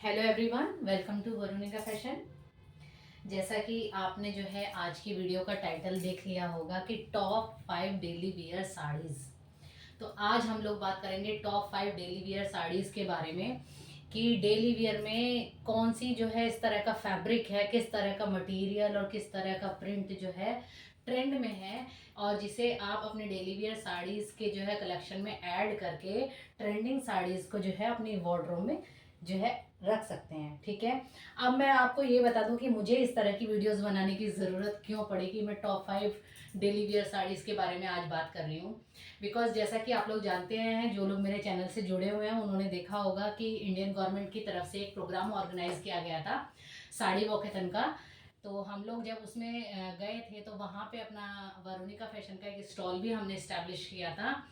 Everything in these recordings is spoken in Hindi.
Hello everyone, welcome to Varunika fashion. जैसा कि आपने जो है आज की वीडियो का टाइटल देख लिया होगा कि टॉप 5 डेली वियर साड़ीज़। तो आज हम लोग बात करेंगे टॉप 5 डेली वियर साड़ीज़ के बारे में कि डेली वियर में कौन सी जो है इस तरह का फैब्रिक है, किस तरह का मटेरियल और किस तरह का प्रिंट जो है ट्रेंड में है, और जिसे आप अपने डेली वियर साड़ीज़ के जो है कलेक्शन में ऐड करके ट्रेंडिंग साड़ीज़ को जो है अपनी वार्डरोब में जो है रख सकते हैं। ठीक है, अब मैं आपको ये बता दूं कि मुझे इस तरह की वीडियोस बनाने की ज़रूरत क्यों पड़ी कि मैं टॉप 5 डेली वियर साड़ीज़ के बारे में आज बात कर रही हूँ। बिकॉज जैसा कि आप लोग जानते हैं, जो लोग मेरे चैनल से जुड़े हुए हैं उन्होंने देखा होगा कि इंडियन गवर्नमेंट की तरफ से एक प्रोग्राम ऑर्गेनाइज किया गया था साड़ी वॉकेथन का। तो हम लोग जब उसमें गए थे तो वहाँ पे अपना वरुणिका फैशन का एक स्टॉल भी हमने इस्टेब्लिश किया था।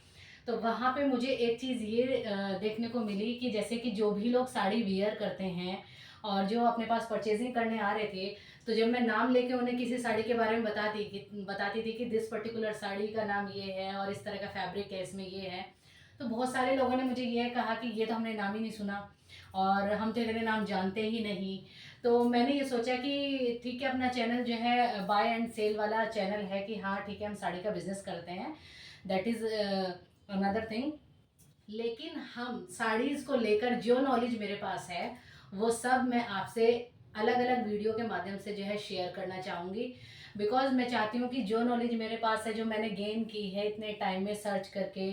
तो वहाँ पे मुझे एक चीज़ ये देखने को मिली कि जैसे कि जो भी लोग साड़ी वियर करते हैं और जो अपने पास परचेजिंग करने आ रहे थे, तो जब मैं नाम लेके उन्हें किसी साड़ी के बारे में बताती थी कि दिस पर्टिकुलर साड़ी का नाम ये है और इस तरह का फैब्रिक है, इसमें ये है, तो बहुत सारे लोगों ने मुझे ये कहा कि ये तो हमने नाम ही नहीं सुना और हम तो इतने नाम जानते ही नहीं। तो मैंने ये सोचा कि ठीक है, अपना चैनल जो है बाय एंड सेल वाला चैनल है कि हाँ ठीक है, हम साड़ी का बिजनेस करते हैं, दैट इज़ अनदर थिंग। लेकिन हम साड़ीज़ को लेकर जो नॉलेज मेरे पास है वो सब मैं आपसे अलग अलग वीडियो के माध्यम से जो है शेयर करना चाहूँगी। बिकॉज मैं चाहती हूँ कि जो नॉलेज मेरे पास है, जो मैंने गेन की है इतने टाइम में सर्च करके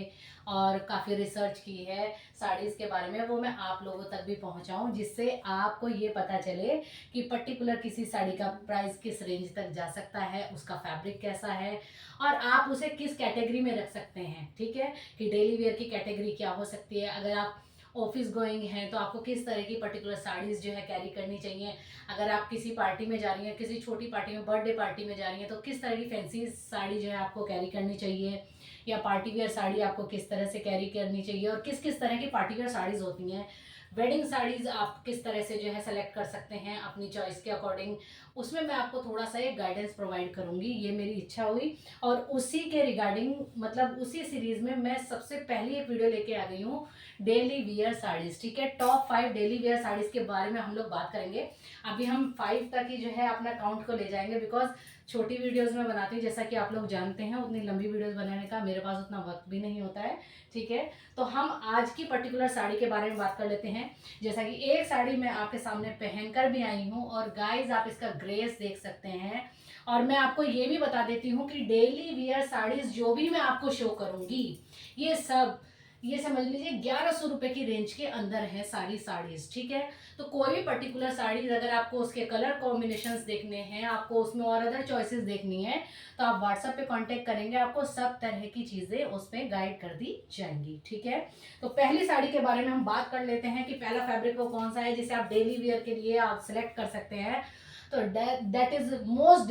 और काफ़ी रिसर्च की है साड़ीज़ के बारे में, वो मैं आप लोगों तक भी पहुँचाऊँ, जिससे आपको ये पता चले कि पर्टिकुलर किसी साड़ी का प्राइस किस रेंज तक जा सकता है, उसका फैब्रिक कैसा है और आप उसे किस कैटेगरी में रख सकते हैं। ठीक है, कि डेली वेयर की कैटेगरी क्या हो सकती है, अगर आप ऑफिस गोइंग हैं तो आपको किस तरह की पर्टिकुलर साड़ीज़ जो है कैरी करनी चाहिए, अगर आप किसी पार्टी में जा रही हैं, किसी छोटी पार्टी में, बर्थडे पार्टी में जा रही हैं, तो किस तरह की फैंसी साड़ी जो है आपको कैरी करनी चाहिए, या पार्टी वेयर साड़ी आपको किस तरह से कैरी करनी चाहिए, और किस किस तरह की पार्टी वेयर साड़ीज़ होती हैं, वेडिंग साड़ीज़ आप किस तरह से जो है सेलेक्ट कर सकते हैं अपनी चॉइस के अकॉर्डिंग, उसमें मैं आपको थोड़ा सा एक गाइडेंस प्रोवाइड करूँगी। ये मेरी इच्छा हुई और उसी के रिगार्डिंग, मतलब उसी सीरीज़ में मैं सबसे पहली एक वीडियो लेके आ गई हूँ डेली वियर साड़ीज़। ठीक है, टॉप 5 डेली वियर साड़ीज़ के बारे में हम लोग बात करेंगे। अभी हम 5 तक ही जो है अपना काउंट को ले जाएंगे, बिकॉज छोटी वीडियोस में बनाती हूँ, जैसा कि आप लोग जानते हैं उतनी लंबी वीडियोस बनाने का मेरे पास उतना वक्त भी नहीं होता है। ठीक है, तो हम आज की पर्टिकुलर साड़ी के बारे में बात कर लेते हैं। जैसा कि एक साड़ी मैं आपके सामने पहनकर भी आई हूँ और गाइज आप इसका ग्रेस देख सकते हैं। और मैं आपको ये भी बता देती हूँ कि डेली वियर साड़ीज जो भी मैं आपको शो करूँगी, ये सब, ये समझ लीजिए 1100 रुपये की रेंज के अंदर है सारी साड़ीज। ठीक है, तो कोई भी पर्टिकुलर साड़ीज अगर आपको उसके कलर कॉम्बिनेशंस देखने हैं, आपको उसमें और अदर चॉइसेस देखनी है, तो आप व्हाट्सएप पे कांटेक्ट करेंगे, आपको सब तरह की चीज़ें उस पर गाइड कर दी जाएंगी। ठीक है, तो पहली साड़ी के बारे में हम बात कर लेते हैं कि पहला फैब्रिक वो कौन सा है जिसे आप डेली वियर के लिए आप सिलेक्ट कर सकते हैं। तो दैट इज मोस्ट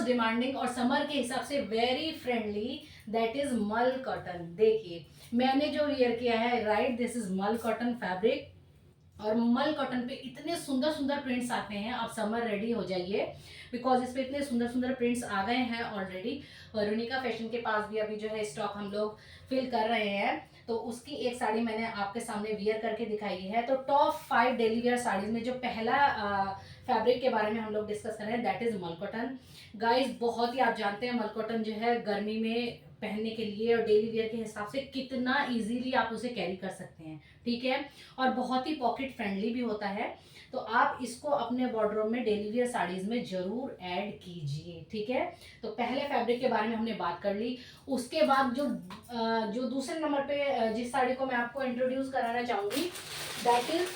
डिमांडिंग और समर के हिसाब से वेरी फ्रेंडली, दैट इज मल कॉटन। देखिए मैंने जो वियर किया है, राइट, दिस इज मल कॉटन फैब्रिक। और मल कॉटन पे इतने सुंदर सुंदर प्रिंट्स आते हैं, आप समर रेडी हो जाइए, बिकॉज इस पे इतने सुंदर सुंदर प्रिंट्स आ गए हैं ऑलरेडी। वरुणिका फैशन के पास भी अभी जो है स्टॉक हम लोग फिल कर रहे हैं, तो उसकी एक साड़ी मैंने आपके सामने वियर करके दिखाई है। तो टॉप 5 डेली वियर साड़ीज में जो पहला फैब्रिक के बारे में हम लोग डिस्कस कर रहे हैं, दैट इज मल कॉटन। गाइज बहुत ही आप जानते हैं मल कॉटन जो है गर्मी में पहनने के लिए और डेली वियर के हिसाब से कितना इजीली आप उसे कैरी कर सकते हैं। ठीक है, और बहुत ही पॉकेट फ्रेंडली भी होता है, तो आप इसको अपने वार्डरोब में डेली वियर साड़ीज में जरूर ऐड कीजिए। ठीक है, तो पहले फैब्रिक के बारे में हमने बात कर ली। उसके बाद जो दूसरे नंबर पे जिस साड़ी को मैं आपको इंट्रोड्यूस कराना चाहूंगी, दैट इज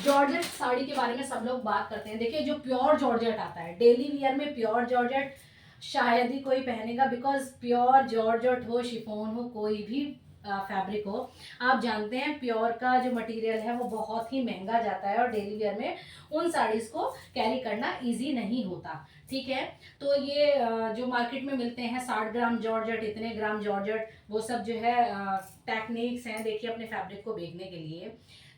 जॉर्जेट साड़ी के बारे में सब लोग बात करते हैं। देखिए जो प्योर जॉर्जेट आता है डेली वियर में, प्योर जॉर्जेट शायद ही कोई पहनेगा, बिकॉज प्योर जॉर्जेट हो, शिफॉन हो, कोई भी फैब्रिक हो, आप जानते हैं प्योर का जो मटेरियल है वो बहुत ही महंगा जाता है और डेली वियर में उन साड़ीज को कैरी करना इजी नहीं होता। ठीक है, तो ये जो मार्केट में मिलते हैं 60 ग्राम जॉर्जेट, इतने ग्राम जॉर्जेट, वो सब जो है टेक्निक्स हैं देखिए अपने फैब्रिक को बेचने के लिए।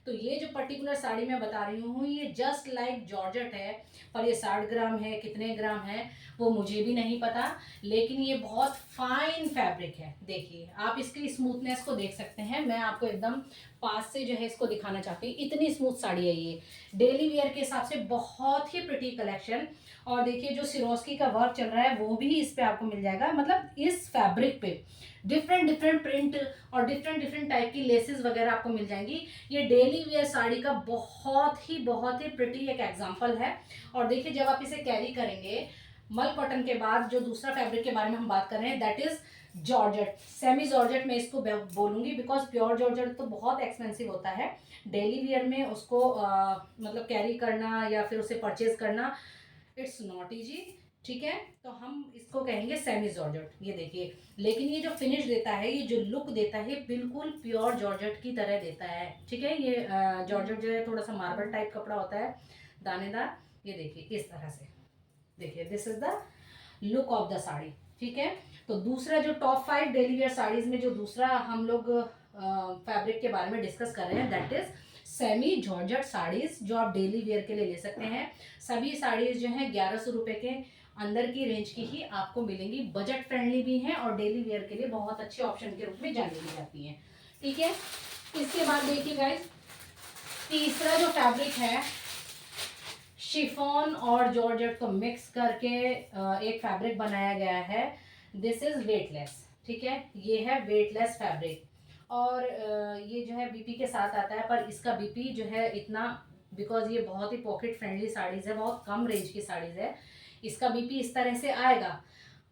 तो ये जो पर्टिकुलर साड़ी मैं बता रही हूँ ये जस्ट लाइक जॉर्जेट है, पर ये 60 ग्राम है, कितने ग्राम है वो मुझे भी नहीं पता, लेकिन ये बहुत फाइन फैब्रिक है। देखिए आप इसकी स्मूथनेस को देख सकते हैं, मैं आपको एकदम पास से जो है इसको दिखाना चाहती हूँ। इतनी स्मूथ साड़ी है ये, डेली वेयर के हिसाब से बहुत ही प्रिटी कलेक्शन। और देखिए जो सिरोस्की का वर्क चल रहा है वो भी इस पे आपको मिल जाएगा, मतलब इस फैब्रिक पे डिफरेंट डिफरेंट प्रिंट और डिफरेंट डिफरेंट टाइप की लेसेस वगैरह आपको मिल जाएंगी। ये डेली वेयर साड़ी का बहुत ही प्रिटी एक एग्जांपल है। और देखिए जब आप इसे कैरी करेंगे, मल कॉटन के बाद जो दूसरा फैब्रिक के बारे में हम बात कर रहे हैं that is georgette, semi georgette मैं इसको बोलूंगी, बिकॉज प्योर जॉर्जेट तो बहुत एक्सपेंसिव होता है। डेली वियर में उसको मतलब कैरी करना या फिर उसे परचेज करना इट्स नॉट इजी, ठीक है। तो हम इसको कहेंगे सेमी जॉर्जेट। ये देखिए, लेकिन ये जो फिनिश देता है, ये जो लुक देता है, बिल्कुल प्योर जॉर्जेट की तरह देता है, ठीक है। ये जॉर्जेट जो है थोड़ा सा मार्बल टाइप कपड़ा होता है, दानेदार। ये देखिए इस तरह से, देखिए this is the look of the sari, ठीक है। तो दूसरा जो टॉप 5 डेली वेयर साड़ीज में जो दूसरा हम लोग फैब्रिक के बारे में डिस्कस कर रहे हैं that is semi georgette saris, जो आप डेली वेयर के लिए ले सकते हैं। सभी साड़ीज जो हैं 1100 रुपए के अंदर की रेंज की ही आपको मिलेंगी, बजट फ्रेंडली भी हैं और डेली वेयर के लिए बहुत अच्छे ऑप्शन के रूप में जानी जाती हैं, ठीक है। इसके बाद देखिए गाइस, तीसरा जो फैब्रिक है शिफॉन और जॉर्जेट को मिक्स करके एक फैब्रिक बनाया गया है। दिस इज वेटलेस, ठीक है। ये है वेटलेस फैब्रिक और ये जो है बीपी के साथ आता है, पर इसका बीपी जो है इतना, बिकॉज ये बहुत ही पॉकेट फ्रेंडली साड़ीज है, बहुत कम रेंज की साड़ीज है, इसका बीपी इस तरह से आएगा।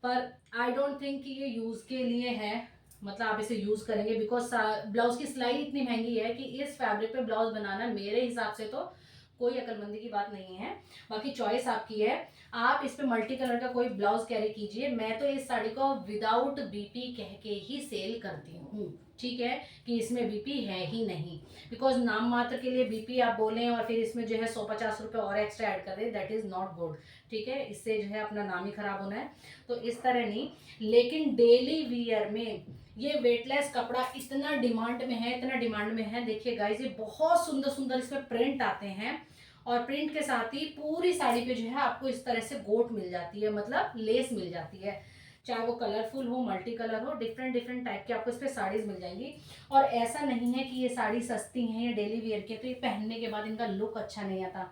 पर आई डोंट थिंक कि ये यूज़ के लिए है, मतलब आप इसे यूज़ करेंगे, बिकॉज ब्लाउज की सिलाई इतनी महंगी है कि इस फैब्रिक पे ब्लाउज बनाना मेरे हिसाब से तो कोई अकलमंदी की बात नहीं है। बाकी चॉइस आपकी है, आप इस पे मल्टी कलर का कोई ब्लाउज कैरी कीजिए। मैं तो इस साड़ी को विदाउट बीपी कह के ही सेल करती हूँ, ठीक है, कि इसमें बीपी है ही नहीं। बिकॉज नाम मात्र के लिए बीपी आप बोलें और फिर इसमें जो है 150 रुपये और एक्स्ट्रा ऐड कर दें, दैट इज़ नॉट गुड, ठीक है। इससे जो है अपना नाम ही खराब होना है, तो इस तरह नहीं। लेकिन डेली वियर में ये वेटलेस कपड़ा इतना डिमांड में है, इतना डिमांड में है। देखिए गाइस, ये बहुत सुंदर सुंदर इसमें प्रिंट आते हैं और प्रिंट के साथ ही पूरी साड़ी पे जो है आपको इस तरह से गोट मिल जाती है, मतलब लेस मिल जाती है, चाहे वो कलरफुल हो, मल्टी कलर हो, डिफरेंट डिफरेंट टाइप की आपको इस पे साड़ीज मिल जाएंगी। और ऐसा नहीं है कि ये साड़ी सस्ती हैं या डेली वेयर की तो ये पहनने के बाद इनका लुक अच्छा नहीं आता।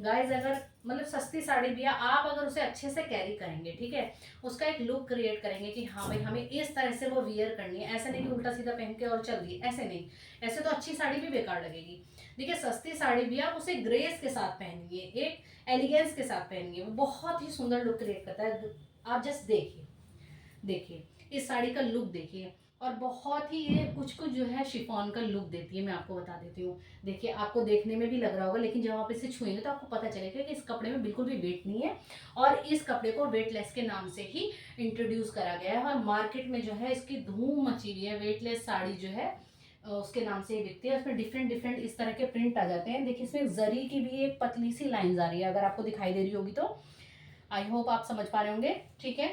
गाइज अगर मतलब सस्ती साड़ी भी है, आप अगर उसे अच्छे से कैरी करेंगे, ठीक है, उसका एक लुक क्रिएट करेंगे कि हाँ भाई हमें इस तरह से वो वियर करनी है, ऐसा नहीं कि उल्टा सीधा पहन के और चल दी, ऐसे नहीं। ऐसे तो अच्छी साड़ी भी बेकार लगेगी। देखिए सस्ती साड़ी भी आप उसे ग्रेस के साथ पहनिए, एक एलिगेंस के साथ पहनिए, वो बहुत ही सुंदर लुक क्रिएट करता है। आप जस्ट देखिए, देखिए इस साड़ी का लुक देखिए, और बहुत ही ये कुछ कुछ जो है शिफॉन का लुक देती है, मैं आपको बता देती हूँ। देखिए आपको देखने में भी लग रहा होगा, लेकिन जब आप इसे छुएंगे तो आपको पता चलेगा कि इस कपड़े में बिल्कुल भी वेट नहीं है और इस कपड़े को वेटलेस के नाम से ही इंट्रोड्यूस करा गया है और मार्केट में जो है इसकी धूम मची हुई है। वेटलेस साड़ी जो है उसके नाम से ही बिकती है। उसमें डिफरेंट डिफरेंट इस तरह के प्रिंट आ जाते हैं। देखिए इसमें जरी की भी एक पतली सी लाइन आ रही है, अगर आपको दिखाई दे रही होगी तो आई होप आप समझ पा रहे होंगे, ठीक है।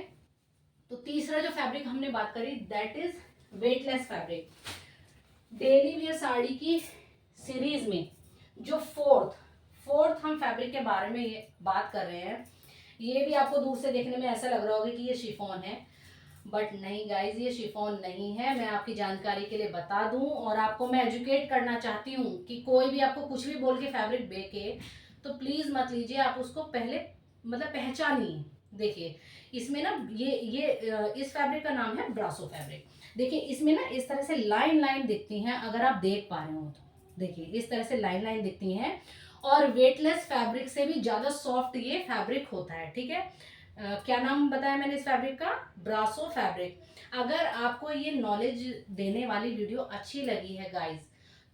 तो तीसरा जो फैब्रिक हमने बात करी that is weightless fabric. Daily wear sari की सीरीज में जो फोर्थ हम फैब्रिक के बारे में ये बात कर रहे हैं, ये भी आपको दूर से देखने में ऐसा लग रहा होगा कि ये शिफॉन है, बट नहीं गाइज, ये शिफॉन नहीं है। मैं आपकी जानकारी के लिए बता दूं और आपको मैं एजुकेट करना चाहती हूँ कि कोई भी आपको कुछ भी बोल के फैब्रिक बेचे तो प्लीज मत लीजिए, आप उसको पहले मतलब पहचानिए। देखिए इसमें ना ये इस फैब्रिक का नाम है ब्रासो फैब्रिक। देखिए इसमें ना इस तरह से लाइन लाइन दिखती हैं, अगर आप देख पा रहे हो तो देखिए इस तरह से लाइन लाइन दिखती हैं और वेटलेस फैब्रिक से भी ज्यादा सॉफ्ट ये फैब्रिक होता है, ठीक है। क्या नाम बताया मैंने इस फैब्रिक का? ब्रासो फैब्रिक। अगर आपको ये नॉलेज देने वाली वीडियो अच्छी लगी है गाइज,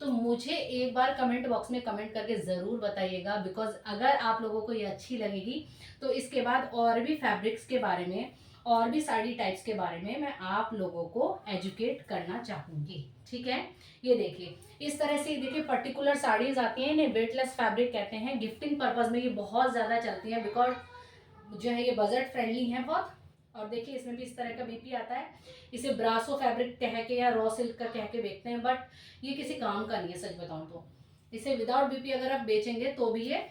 तो मुझे एक बार कमेंट बॉक्स में कमेंट करके ज़रूर बताइएगा, बिकॉज अगर आप लोगों को ये अच्छी लगेगी तो इसके बाद और भी फैब्रिक्स के बारे में और भी साड़ी टाइप्स के बारे में मैं आप लोगों को एजुकेट करना चाहूँगी, ठीक है। ये देखिए इस तरह से, देखिए पर्टिकुलर साड़ीज आती हैं, इन्हें वेटलेस फैब्रिक कहते हैं। गिफ्टिंग पर्पज़ में ये बहुत ज़्यादा चलती हैं, बिकॉज जो है ये बजट फ्रेंडली है बहुत। और देखिए इसमें भी इस तरह का बीपी आता है। इसे ब्रासो फैब्रिक कह के या रॉ सिल्क का कह के बेचते हैं, बट ये किसी काम का नहीं है सच बताऊं तो। इसे विदाउट बीपी अगर आप बेचेंगे तो भी ये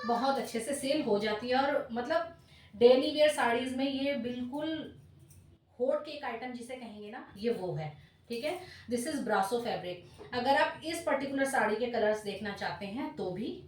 बहुत अच्छे से सेल हो जाती है। और मतलब डेली वेयर साड़ीज में ये बिल्कुल होट केक आइटम जिसे कहेंगे ना, ये वो है, ठीक है। This is brasso fabric. अगर आप इस पर्टिकुलर साड़ी के कलर्स देखना चाहते हैं तो भी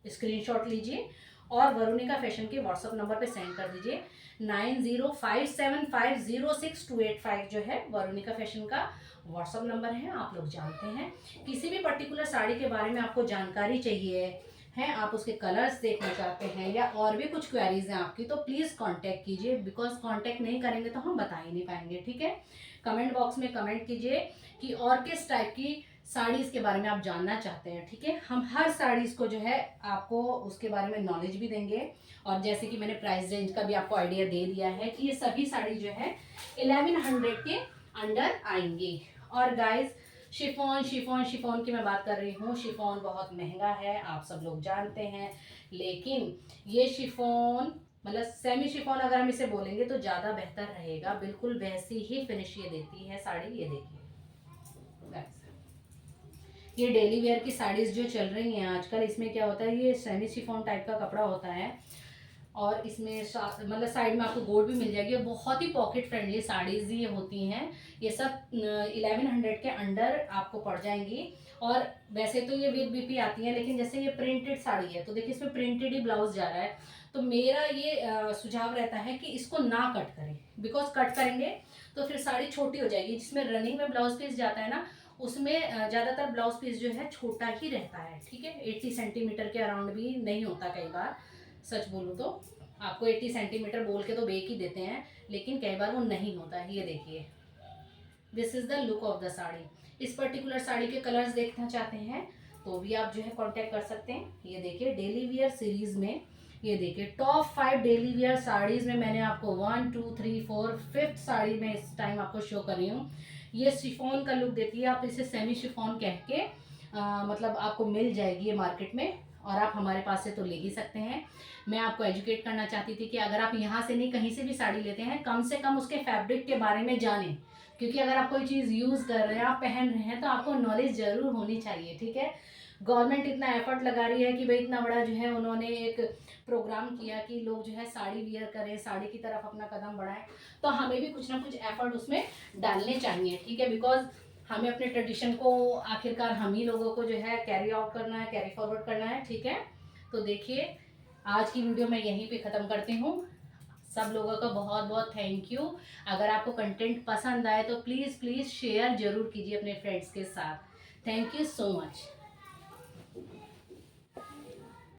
स्क्रीनशॉट लीजिए और वरुणिका फैशन के व्हाट्सएप नंबर पे सेंड कर दीजिए। 9057506285 जो है वरुणिका फैशन का व्हाट्सएप नंबर है, आप लोग जानते हैं। किसी भी पर्टिकुलर साड़ी के बारे में आपको जानकारी चाहिए है, आप उसके कलर्स देखना चाहते हैं या और भी कुछ क्वेरीज हैं आपकी, तो प्लीज़ कांटेक्ट कीजिए। बिकॉज कांटेक्ट नहीं करेंगे तो हम बता ही नहीं पाएंगे, ठीक है। कमेंट बॉक्स में कमेंट कीजिए कि और किस टाइप की साड़ीज़ के बारे में आप जानना चाहते हैं, ठीक है। हम हर साड़ीज़ को जो है आपको उसके बारे में नॉलेज भी देंगे। और जैसे कि मैंने प्राइस रेंज का भी आपको आइडिया दे दिया है कि ये सभी साड़ी जो है 1100 के अंडर आएंगी। और गाइज शिफॉन शिफॉन शिफॉन की मैं बात कर रही हूँ, शिफॉन बहुत महंगा है, आप सब लोग जानते हैं। लेकिन ये शिफॉन मतलब सेमी शिफॉन अगर हम इसे बोलेंगे तो ज़्यादा बेहतर रहेगा। बिल्कुल वैसी ही फिनिश ये देती है साड़ी। ये देखिए, ये डेली वेयर की साड़ीज़ जो चल रही हैं आजकल, इसमें क्या होता है, ये सेमी शिफॉन टाइप का कपड़ा होता है और इसमें मतलब साइड में आपको गोल्ड भी मिल जाएगी। और बहुत ही पॉकेट फ्रेंडली साड़ीज़ ये होती हैं। ये सब 1100 के अंडर आपको पड़ जाएंगी। और वैसे तो ये विद बीपी आती है, लेकिन जैसे ये प्रिंटेड साड़ी है तो देखिए इसमें प्रिंटेड ही ब्लाउज जा रहा है। तो मेरा ये सुझाव रहता है कि इसको ना कट करें, बिकॉज कट करेंगे तो फिर साड़ी छोटी हो जाएगी। जिसमें रनिंग में ब्लाउज पीस जाता है ना, उसमें ज़्यादातर ब्लाउज पीस जो है छोटा ही रहता है, ठीक है। 80 सेंटीमीटर के अराउंड भी नहीं होता कई बार, सच बोलूँ तो। आपको 80 सेंटीमीटर बोल के तो बेक ही देते हैं, लेकिन कई बार वो नहीं होता है। ये देखिए, this is the look of the sari. इस पर्टिकुलर साड़ी के कलर्स देखना चाहते हैं तो भी आप जो है कांटेक्ट कर सकते हैं। ये देखिए डेली वियर सीरीज में, ये देखिए टॉप 5 डेली वियर साड़ीज़ में मैंने आपको 1 2 3 4 5th साड़ी में इस टाइम आपको शो कर रही हूँ। ये शिफॉन का लुक देती है, आप इसे सेमी शिफॉन कह के मतलब आपको मिल जाएगी ये मार्केट में, और आप हमारे पास से तो ले ही सकते हैं। मैं आपको एजुकेट करना चाहती थी कि अगर आप यहाँ से नहीं कहीं से भी साड़ी लेते हैं, कम से कम उसके फैब्रिक के बारे में जानें। क्योंकि अगर आप कोई चीज़ यूज़ कर रहे हैं, आप पहन रहे हैं, तो आपको नॉलेज ज़रूर होनी चाहिए, ठीक है। गवर्नमेंट इतना एफर्ट लगा रही है कि भाई इतना बड़ा जो है उन्होंने एक प्रोग्राम किया कि लोग जो है साड़ी वियर करें, साड़ी की तरफ अपना कदम बढ़ाएं, तो हमें भी कुछ ना कुछ एफर्ट उसमें डालने चाहिए, ठीक है। बिकॉज हमें अपने ट्रेडिशन को आखिरकार हम ही लोगों को जो है कैरी आउट करना है, कैरी फॉरवर्ड करना है, ठीक है। तो देखिए आज की वीडियो मैं यहीं पे ख़त्म करती हूँ। सब लोगों का बहुत बहुत थैंक यू। अगर आपको कंटेंट पसंद आए तो प्लीज़ प्लीज़ शेयर ज़रूर कीजिए अपने फ्रेंड्स के साथ। Thank you so much.